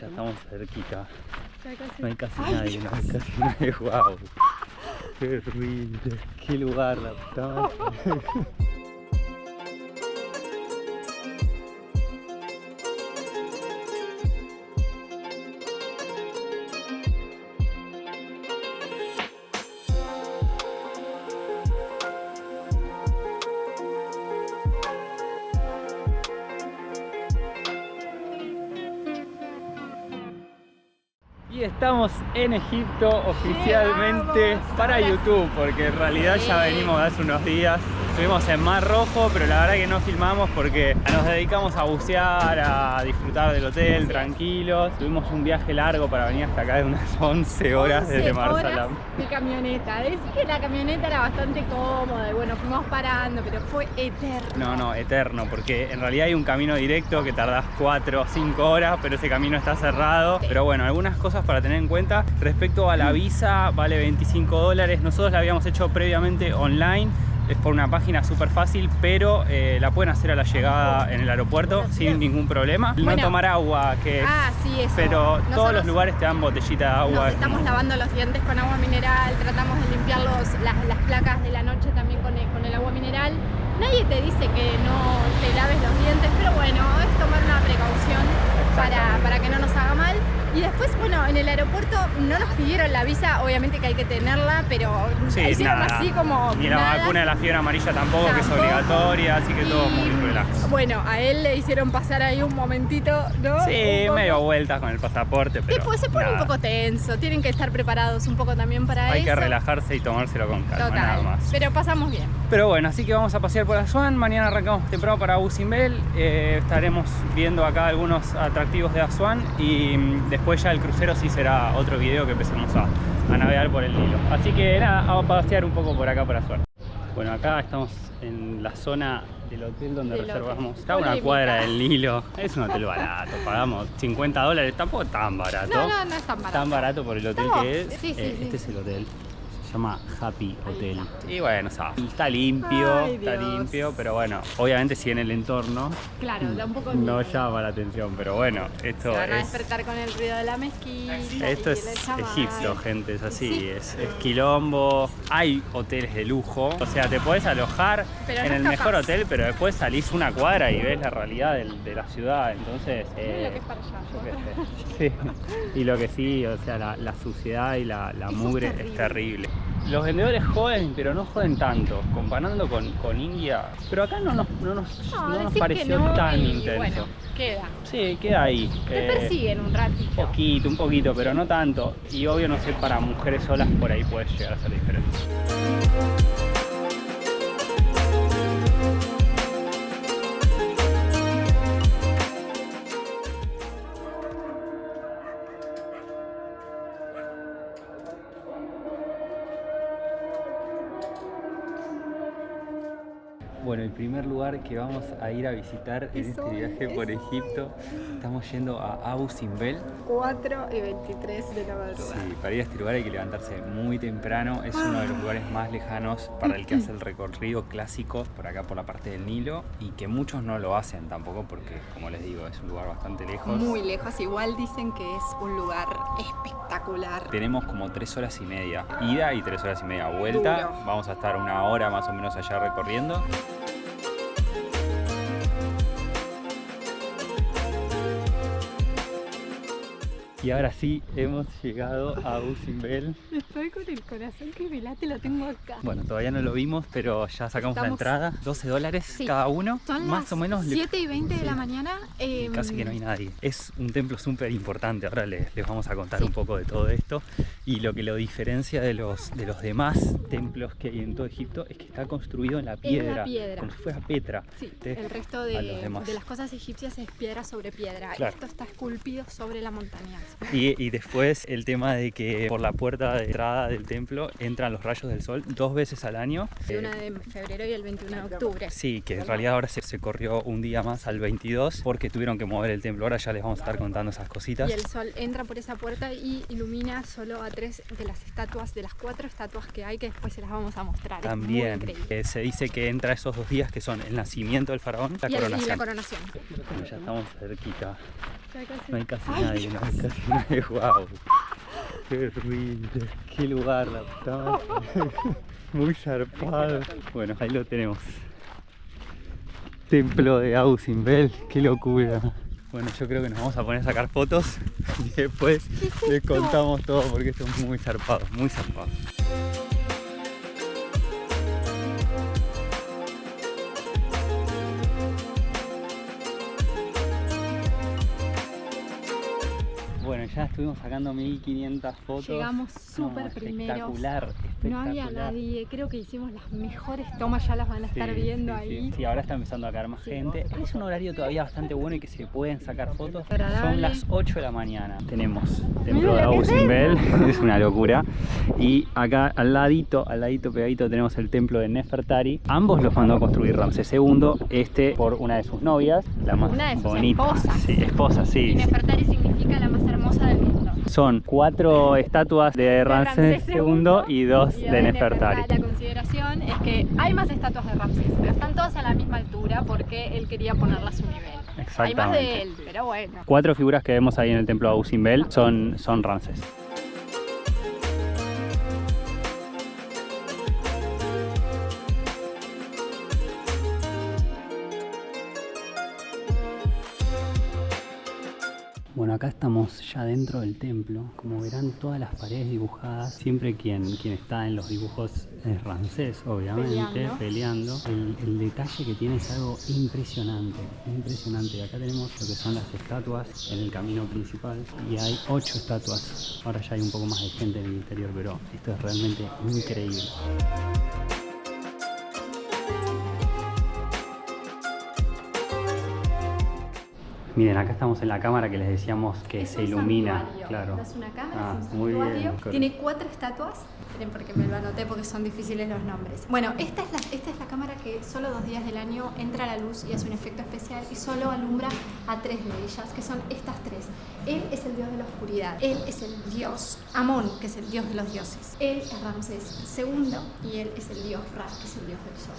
ya estamos cerquita. Ya casi. No hay casi nadie, no hay casi nadie. Wow. Qué ruido, qué lugar, la puta madre. Y estamos en Egipto oficialmente para YouTube, porque en realidad ya venimos de hace unos días. Estuvimos en Mar Rojo, pero la verdad que no filmamos porque nos dedicamos a bucear, a disfrutar del hotel tranquilos. Tuvimos un viaje largo para venir hasta acá de unas 11 horas desde Mar Salam. De camioneta. Decís que la camioneta era bastante cómoda y bueno, fuimos parando, pero fue eterno. No, eterno, porque en realidad hay un camino directo que tardás 4 o 5 horas, pero ese camino está cerrado. Sí. Pero bueno, algunas cosas para tener en cuenta. Respecto a la visa, vale $25. Nosotros la habíamos hecho previamente online. Es por una página súper fácil, pero la pueden hacer a la llegada en el aeropuerto sin ningún problema. Bueno, no tomar agua, sí, eso. Pero todos los lugares te dan botellita de agua. Nos estamos lavando los dientes con agua mineral, tratamos de limpiar las placas de la noche también con el agua mineral. Nadie te dice que no te laves los dientes, pero bueno, es tomar una precaución para que no nos haga mal. Y después, bueno, en el aeropuerto no nos pidieron la visa, obviamente que hay que tenerla, pero hicieron nada. Así como ni la vacuna de la fiebre amarilla tampoco, que es obligatoria, así que todo muy relax. Bueno, a él le hicieron pasar ahí un momentito, ¿no? Sí, medio vueltas con el pasaporte, pero después se pone un poco tenso, tienen que estar preparados un poco también para eso. Hay que relajarse y tomárselo con calma, nada más. Pero pasamos bien. Pero bueno, así que vamos a pasear por Asuán. Mañana arrancamos temprano para Abu Simbel. Estaremos viendo acá algunos atractivos de Asuán y después ya el crucero sí será otro video que empecemos a navegar por el Nilo. Así que nada, vamos a pasear un poco por acá por Asuán. Bueno, acá estamos en la zona del hotel donde reservamos. Está a una cuadra del Nilo. Es un hotel barato, pagamos $50. Tampoco tan barato. No es tan barato. Tan barato por el hotel que es. Sí. Este es el hotel. Se llama Happy Hotel. Y bueno, está limpio, pero bueno, obviamente si en el entorno da un poco no llama la atención, pero bueno, esto se van a despertar con el ruido de la mezquita. Esto es Egipto, gente, es así, es quilombo. Hay hoteles de lujo, o sea, te podés alojar en el mejor hotel, pero después salís una cuadra y ves la realidad de la ciudad, entonces... lo que es para allá. Sí. Y lo que sí, o sea, la suciedad y la mugre es terrible. Los vendedores joden, pero no joden tanto, comparando con India. Pero acá no nos pareció tan intenso. Bueno, queda. Sí, queda ahí. Te persiguen un ratito. Un poquito, pero no tanto. Y obvio, no sé, para mujeres solas por ahí puede llegar a ser diferente. Bueno, el primer lugar que vamos a ir a visitar en este viaje por Egipto, estamos yendo a Abu Simbel. 4:23 de la madrugada. Sí, para ir a este lugar hay que levantarse muy temprano. Es uno de los lugares más lejanos para el que hace el recorrido clásico por acá por la parte del Nilo y que muchos no lo hacen tampoco porque, como les digo, es un lugar bastante lejos. Muy lejos, igual dicen que es un lugar espectacular. Tenemos como 3 horas y media ida y 3 horas y media vuelta. Duro. Vamos a estar 1 hora más o menos allá recorriendo. Y ahora sí, hemos llegado a Abu Simbel. Estoy con el corazón que me late, lo tengo acá. Bueno, todavía no lo vimos, pero ya sacamos la entrada. $12 cada uno. Son más o menos 7:20 de la mañana. Casi que no hay nadie. Es un templo súper importante. Ahora les vamos a contar un poco de todo esto. Y lo que lo diferencia de los demás templos que hay en todo Egipto es que está construido en la piedra. Como si fuera Petra. Sí, el resto de las cosas egipcias es piedra sobre piedra. Claro. Esto está esculpido sobre la montaña. Y después el tema de que por la puerta de entrada del templo entran los rayos del sol 2 veces al año. El 21 de febrero y el 21 de octubre. Sí, que en realidad ahora se corrió un día más al 22 porque tuvieron que mover el templo. Ahora ya les vamos a estar contando esas cositas. Y el sol entra por esa puerta y ilumina solo a 3 de las estatuas, de las 4 estatuas que hay, que después se las vamos a mostrar. También se dice que entra esos 2 días que son el nacimiento del faraón y la coronación. Bueno, ya estamos cerquita. No hay casi nadie, no hay casi nadie. Wow, qué ruido, qué lugar, la puta madre. Muy zarpado. Bueno, ahí lo tenemos. Templo de Abu Simbel, qué locura. Bueno, yo creo que nos vamos a poner a sacar fotos y después les contamos todo porque esto es muy zarpado, muy zarpado. Bueno, ya estuvimos sacando 1500 fotos. Llegamos súper primero. Espectacular, espectacular. No había nadie, creo que hicimos las mejores tomas, ya las van a estar viendo ahí. Sí, ahora está empezando a caer más gente. Es un horario todavía bastante bueno y que se pueden sacar fotos. Agradable. Son las 8 de la mañana. Tenemos Templo de Abu Simbel, es una locura. Y acá al ladito pegadito tenemos el templo de Nefertari. Ambos los mandó a construir Ramsés II, este por una de sus novias, la más una de sus bonita. esposas. Sí, esposa, sí. Y Nefertari significa la más hermosa del mundo. Son 4 estatuas de Ramsés II y 2 de Nefertari. La consideración es que hay más estatuas de Ramsés, pero están todas a la misma altura porque él quería ponerla a su nivel. Hay más de él, pero bueno. 4 figuras que vemos ahí en el templo de Abu Simbel son Ramsés. Bueno, acá estamos ya dentro del templo. Como verán, todas las paredes dibujadas. Siempre quien está en los dibujos es Ramsés, obviamente, peleando. El detalle que tiene es algo impresionante, impresionante. Acá tenemos lo que son las estatuas en el camino principal y hay 8 estatuas. Ahora ya hay un poco más de gente en el interior, pero esto es realmente increíble. Miren, acá estamos en la cámara que les decíamos que se ilumina. Claro. Es una cámara, es un muy santuario. bien. Tiene 4 estatuas. Esperen porque me lo anoté porque son difíciles los nombres. Bueno, esta es la cámara que solo 2 días del año entra la luz y hace un efecto especial y solo alumbra a 3 de ellas, que son estas 3. Él es el dios de la oscuridad. Él es el dios Amón, que es el dios de los dioses. Él es Ramsés II y él es el dios Ra, que es el dios del sol.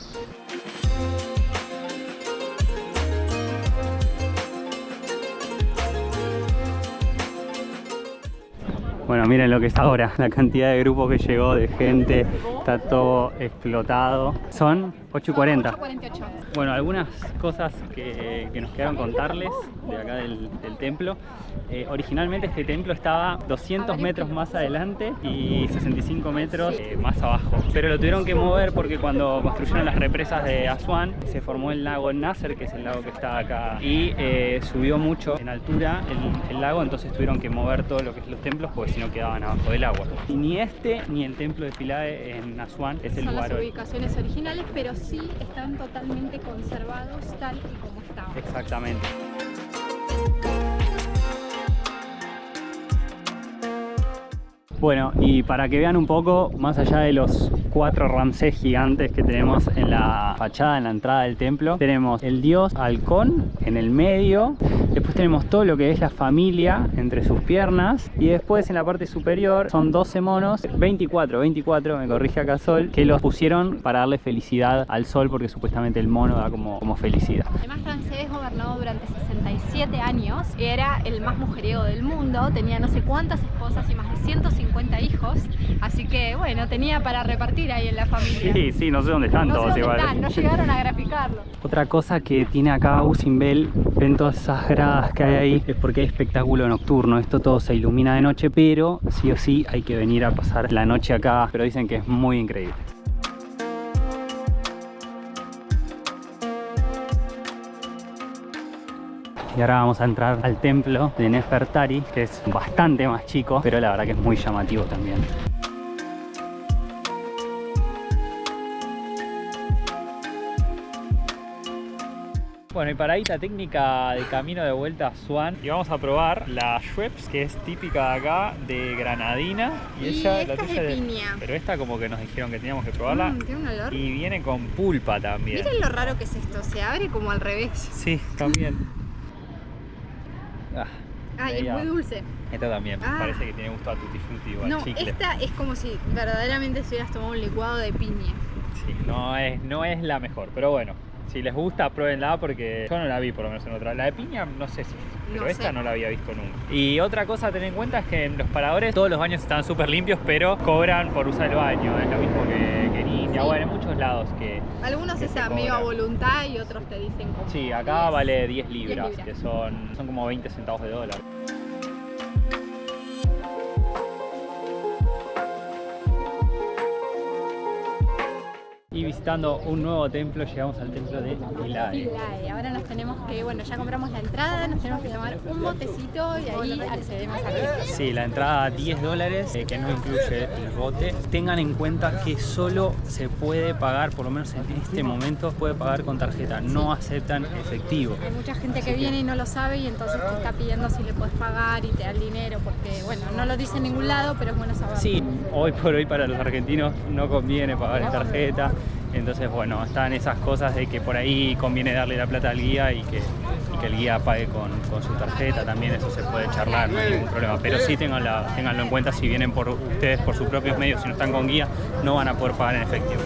Bueno, miren lo que es ahora, la cantidad de grupos que llegó, de gente, está todo explotado. Son 8:40. 8:48. Bueno, algunas cosas que nos quedaron contarles de acá del templo. Originalmente este templo estaba 200 metros más adelante y 65 metros más abajo. Pero lo tuvieron que mover porque cuando construyeron las represas de Asuán se formó el lago Nasser, que es el lago que está acá. Y subió mucho en altura el lago, entonces tuvieron que mover todo lo que es los templos porque si no quedaban abajo del agua. Y ni este ni el templo de Philae en Asuán es el lugar. Son las ubicaciones originales, pero sí están totalmente conservados tal y como estaban. Exactamente. Bueno, y para que vean un poco, más allá de los 4 Ramsés gigantes que tenemos en la fachada, en la entrada del templo, tenemos el dios halcón en el medio, después tenemos todo lo que es la familia entre sus piernas, y después en la parte superior son 12 monos, 24, me corrige acá Sol, que los pusieron para darle felicidad al sol, porque supuestamente el mono da como felicidad. Además, Ramsés gobernó durante 67 años, era el más mujeriego del mundo, tenía no sé cuántas esposas y más de 150 hijos, así que bueno, tenía para repartir ahí en la familia. Sí, no sé dónde están todos igual. No llegaron a graficarlo. Otra cosa que tiene acá Abu Simbel, ven todas esas gradas que hay ahí, es porque hay espectáculo nocturno. Esto todo se ilumina de noche, pero sí o sí hay que venir a pasar la noche acá, pero dicen que es muy increíble. Y ahora vamos a entrar al templo de Nefertari, que es bastante más chico, pero la verdad que es muy llamativo también. Bueno, y paradita técnica de camino de vuelta a Assuán. Y vamos a probar la Schweppes, que es típica de acá, de granadina. Y esta es de piña. Pero esta como que nos dijeron que teníamos que probarla. Tiene un olor. Y viene con pulpa también. Miren lo raro que es esto, se abre como al revés. Sí, también. Es muy dulce. Esta también, parece que tiene gusto a tutti frutti o no, a chicle. Esta es como si verdaderamente estuvieras tomando un licuado de piña. Sí, no es la mejor, pero bueno, si les gusta, pruébenla porque yo no la vi por lo menos en otra. La de piña no sé si, pero esta no la había visto nunca. Y otra cosa a tener en cuenta es que en los paradores todos los baños están súper limpios, pero cobran por usar el baño. Es lo mismo que en India, bueno, en muchos lados que algunos es medio a voluntad y otros te dicen como... Sí, acá vale 10 libras, que son como 20 centavos de dólar. Y visitando un nuevo templo, llegamos al templo de Philae. Ahora nos tenemos que, bueno, ya compramos la entrada, nos tenemos que tomar un botecito y ahí accedemos a la... Sí, la entrada $10, que no incluye el bote. Tengan en cuenta que solo se puede pagar, por lo menos en este momento, puede pagar con tarjeta, no aceptan efectivo. Hay mucha gente que viene y no lo sabe y entonces te está pidiendo si le puedes pagar y te da el dinero, porque, bueno, no lo dice en ningún lado, pero es bueno saberlo. Sí, hoy por hoy para los argentinos no conviene pagar en tarjeta. Entonces, bueno, están esas cosas de que por ahí conviene darle la plata al guía y que el guía pague con su tarjeta. También eso se puede charlar, no hay ningún problema. Pero sí ténganlo en cuenta, si vienen por ustedes por sus propios medios, si no están con guía, no van a poder pagar en efectivo.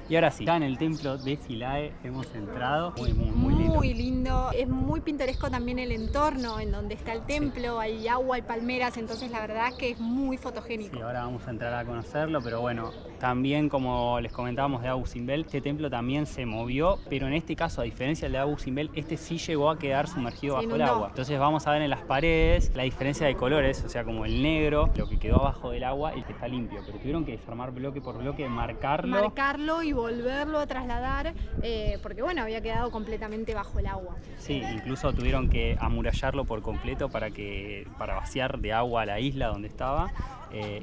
Y ahora sí, ya en el templo de Philae hemos entrado, muy lindo. Muy lindo, es muy pintoresco también el entorno en donde está el templo, hay agua, hay palmeras, entonces la verdad que es muy fotogénico. Sí, ahora vamos a entrar a conocerlo, pero bueno, también como les comentábamos de Abu Simbel, este templo también se movió, pero en este caso, a diferencia del de Abu Simbel, este sí llegó a quedar sumergido bajo el agua. Entonces vamos a ver en las paredes la diferencia de colores, o sea, como el negro, lo que quedó abajo del agua y que está limpio, pero tuvieron que desarmar bloque por bloque, marcarlo y volverlo a trasladar, porque bueno, había quedado completamente bajo el agua. Sí, incluso tuvieron que amurallarlo por completo para vaciar de agua la isla donde estaba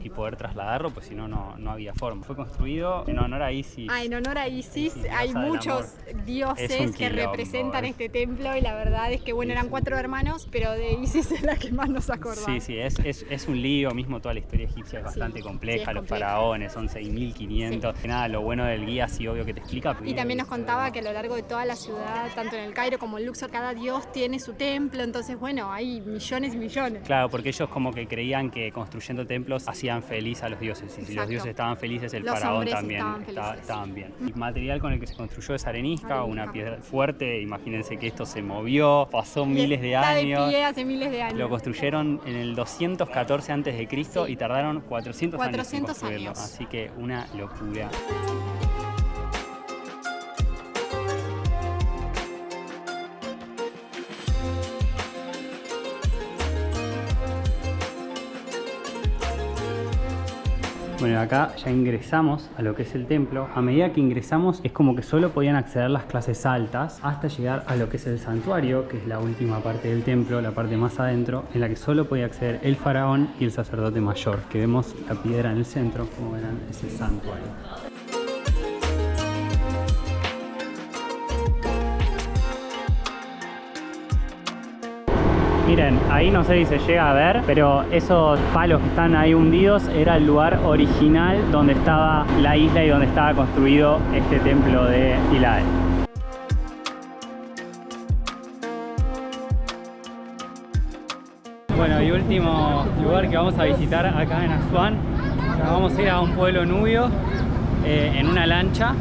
y poder trasladarlo, pues si no, no había forma. Fue construido en honor a Isis. En honor a Isis, hay muchos dioses que representan este templo y la verdad es que bueno, eran 4 hermanos, pero de Isis es la que más nos acordamos. Sí, es un lío, mismo toda la historia egipcia es bastante compleja, los faraones son 6.500, nada, lo bueno del guía sí obvio que te explica. Y también nos contaba que a lo largo de toda la ciudad, tanto en el Cairo como en Luxor, cada dios tiene su templo, entonces bueno, hay millones y millones. Claro, porque ellos como que creían que construyendo templos hacían feliz a los dioses, y si los dioses estaban felices, el faraón también estaban bien. El material con el que se construyó es arenisca, una piedra fuerte, imagínense que esto se movió, pasó miles de años. De pie hace miles de años. Lo construyeron en el 214 a.C. y tardaron 400 años en construirlo, así que una locura. Bueno, acá ya ingresamos a lo que es el templo. A medida que ingresamos es como que solo podían acceder las clases altas hasta llegar a lo que es el santuario, que es la última parte del templo, la parte más adentro, en la que solo podía acceder el faraón y el sacerdote mayor. Que vemos la piedra en el centro, como verán, es el santuario. Miren, ahí no sé si se llega a ver, pero esos palos que están ahí hundidos era el lugar original donde estaba la isla y donde estaba construido este templo de Philae. Bueno, y último lugar que vamos a visitar acá en Assuán. Vamos a ir a un pueblo nubio en una lancha.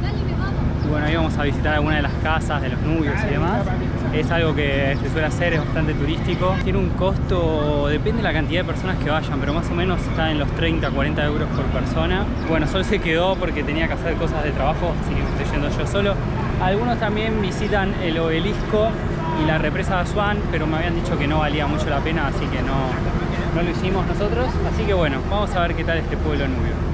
Y bueno, ahí vamos a visitar algunas de las casas de los nubios y demás. Es algo que se suele hacer, es bastante turístico. Tiene un costo, depende de la cantidad de personas que vayan, pero más o menos está en los 30-40 euros por persona. Bueno, Sol se quedó porque tenía que hacer cosas de trabajo, así que me estoy yendo yo solo. Algunos también visitan el obelisco y la represa de Assuán, pero me habían dicho que no valía mucho la pena, así que no lo hicimos nosotros. Así que bueno, vamos a ver qué tal este pueblo nubio.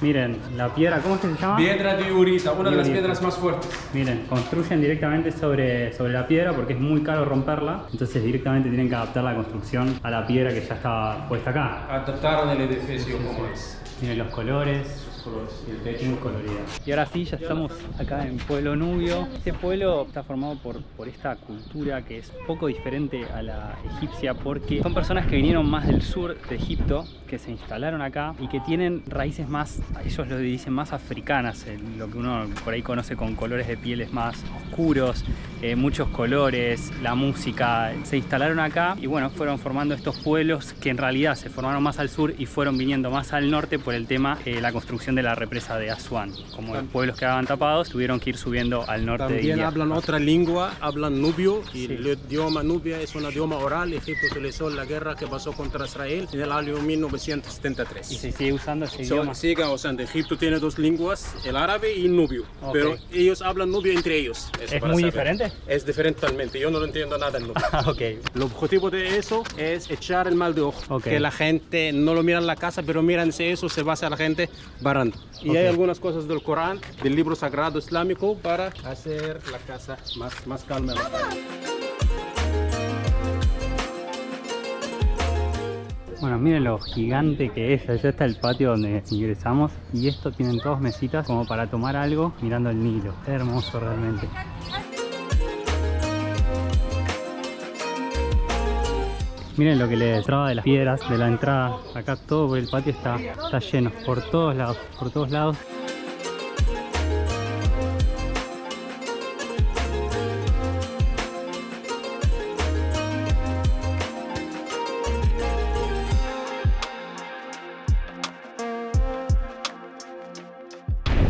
Miren, la piedra, ¿cómo es que se llama? Piedra de Urita, una de las Urita. piedras más fuertes. Miren, construyen directamente sobre la piedra porque es muy caro romperla. Entonces directamente tienen que adaptar la construcción a la piedra que ya estaba puesta acá. Adaptaron el edificio como es. Miren los colores. Y el techo muy colorido. Y ahora sí, ya estamos acá en Pueblo Nubio. Este pueblo está formado por esta cultura que es poco diferente a la egipcia porque son personas que vinieron más del sur de Egipto, que se instalaron acá y que tienen raíces más, ellos lo dicen, más africanas, lo que uno por ahí conoce con colores de pieles más oscuros, muchos colores, la música. Se instalaron acá y bueno, fueron formando estos pueblos que en realidad se formaron más al sur y fueron viniendo más al norte por el tema la construcción de la represa de Asuán. Como los pueblos quedaban tapados, tuvieron que ir subiendo al norte. También de hablan otra lengua, hablan nubio, y Sí. el idioma nubia es un idioma oral. Egipto utilizó en la guerra que pasó contra Israel en el año 1973. Y se sigue usando ese idioma. Sigue usando. Egipto tiene dos lenguas, el árabe y el nubio, Ok. pero ellos hablan nubio entre ellos. Eso ¿Es para muy saber. diferente? Es diferente totalmente, yo no lo entiendo nada en nubio. Ok. El objetivo de eso es echar el mal de ojo, Ok. que la gente no lo mira en la casa, pero miran eso, se basa a la gente barando. Y Ok. hay algunas cosas del Corán, del libro sagrado islámico, para hacer la casa más calma. Bueno, miren lo gigante que es. Allá está el patio donde ingresamos y esto tienen todas mesitas como para tomar algo mirando el Nilo. Es hermoso realmente. Miren lo que le traba de las piedras de la entrada. Acá todo el patio está lleno por todos lados, por todos lados.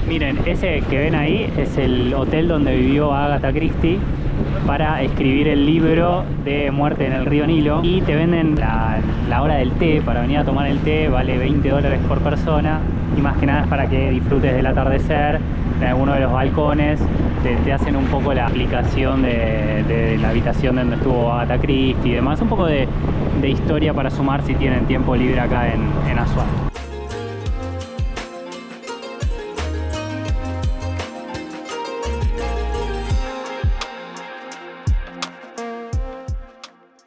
Miren, ese que ven ahí es el hotel donde vivió Agatha Christie para escribir el libro de Muerte en el río Nilo. Y te venden la hora del té para venir a tomar el té, vale $20 por persona. Y más que nada es para que disfrutes del atardecer en alguno de los balcones. Te hacen un poco la aplicación de la habitación donde estuvo Agatha Christie y demás. Un poco de historia para sumar si tienen tiempo libre acá en Asuán.